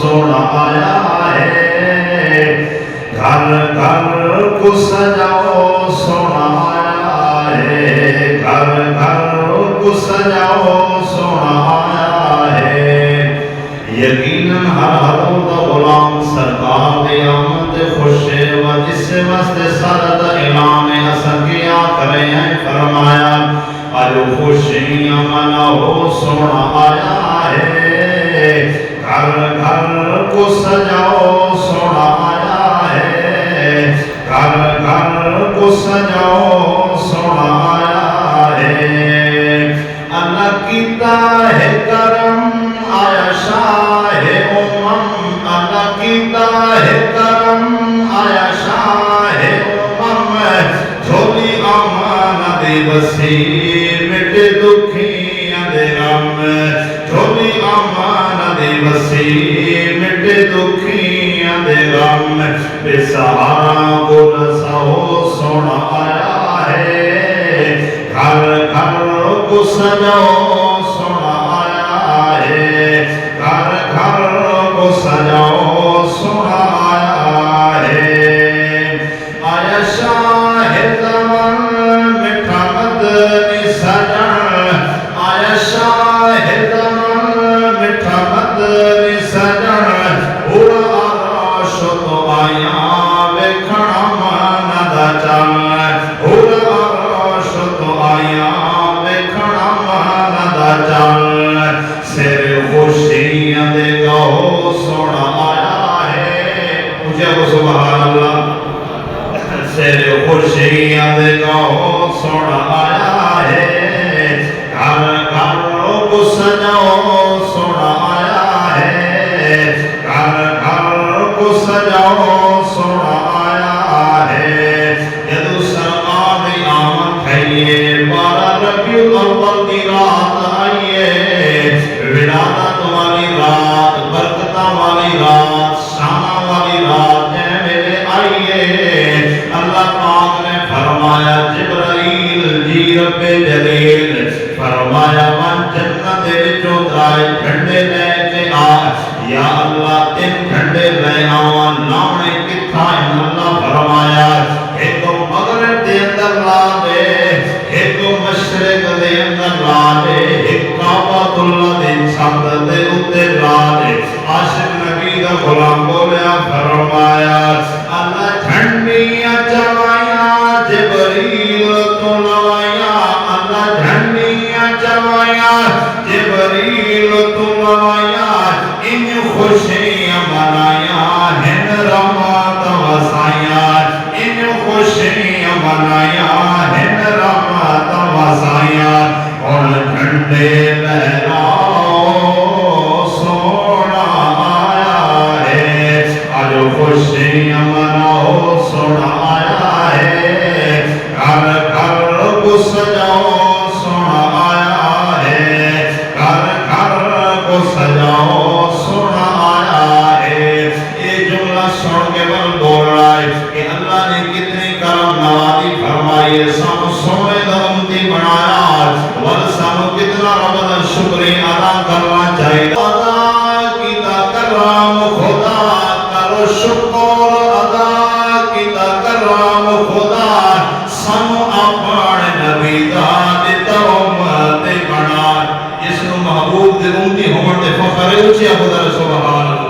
سونا آیا ہے، گھر گھر کو سجاؤ سونا آیا ہے، گھر گھر کو سجاؤ سونا آیا ہے۔ یقیناً ہر غلام سرکار دی آمد خوش و جس وقت سارت اعلان حسن کیا کرے ہیں فرمایا آجو خوشیاں مناؤ سونا آیا ہے، گھر گھر کو سجاؤ سونا آیا ہے، گھر گھر کو سجاؤ سونا آیا ہے۔ اللہ کیتا ہے کرم آیا شاہ امم، اللہ کیتا ہے کرم آیا شاہ امم، جھولی امان دے وسیع مٹے دکھیاں دے غم، جھولی امان دے وسیع مٹے دکھیاں دے غم، بے سہارا گل سہو سونا آیا ہے، گھر گھر کو سجاؤ سونا آیا ہے، گھر گھر کو سجاؤ سونا آیا ہے۔ آیا شاہ زمان مٹھا مدنی سجن، آیا شاہ زمان مٹھا مدنی سجن، اڑا عرش تو آیا ویکھنا من دا چن، اڑا عرش تو آیا ویکھنا من دا چن، سر خوشیاں دے گاؤ سونا آیا ہے، مجھے وہ سبحان اللہ، سر خوشیاں دے گاؤ سونا آیا ہے، گھر گھر کو سجاؤ سونا آیا ہے، گھر گھر کو سجاؤ سونا آیا ہے۔ جدو سرکار دی آمد کھائیے، 12 ربیع الاول دی رات آئیے، ولادت والی رات، برکتاں والی رات، شانہ والی رات جے میرے آئیے، اللہ پاک نے فرمایا جبرائیل جی رب جلیل، فرمایا من جنت وچوں ترائے جھنڈے لے کے آ، یا اللہ 3 جھنڈے لے آواں، لاونے کتھا ہیں؟ اللہ فرمایا ایک مغرب دے اندر لا دے، ایک مشرق دے اندر لا دے، ایک کعبۃ اللہ دے چھت دے اوتے لا دے۔ عاشق نبی دا غلام بولیا فرمایا اللہ جھنڈیاں چلائیاں جبریل تو لوائیاں، اللہ جھنڈیاں چلائیاں جبریل تو لوائیاں، ان خوشیاں منائیاں ہن رحمت وسائیاں، ان خوشیاں منائیاں ہن رحمت وسائیاں، اور جھنڈے لہراؤ سونا آیا ہے، آج خوشیاں مناؤ سونا آیا ہے، گھر گھر کو سجاؤ سونا آیا ہے، گھر گھر کو سجاؤ سونا آیا ہے۔ یہ جملہ سن کے من بول رہا ہے کہ اللہ نے کتنی کرم نوازی فرمائی ہے، سانو سونے دا امتی بنایا، اور سانو کتنا رب دا شکریہ ادا کرنا چاہیے۔ ادا کیتا کرام خدا کرو شکر، ادا کیتا کرام خدا سانو اپنے نبی دا دتا امت بنا، جس نو محبوب دے امتی ہون دے فخر ہے، اچھی ابدا سبحان اللہ۔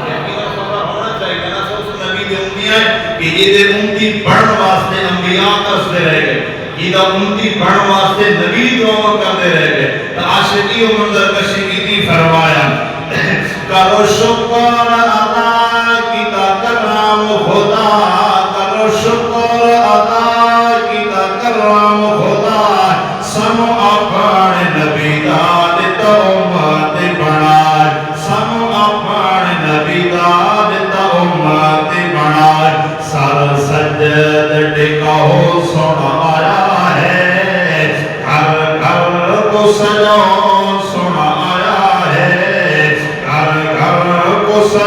یقینا فخر ہونا چاہیے نا اس نبی دے امتی ہے کہ یہ دے امتی بڑھن واسطے انبیاء کرتے رہ گئے، یہ دا امتی بڑھن واسطے نبی دعا کرتے رہ گئے۔ تو عاشقی و منظر کشی کی فرمایا کرو شکر ادا کیتا کرام خدا، کرو شکر ادا کیتا کرام خدا سانو اپنے نبی دا دتا امت بنا، سانو اپنے نبی دا دتا امت بنا، سر سجد ٹکاؤ سونا آیا ہے، گھر گھر کو سجاؤ سونا آیا ہے، گھر گھر کو سجاؤ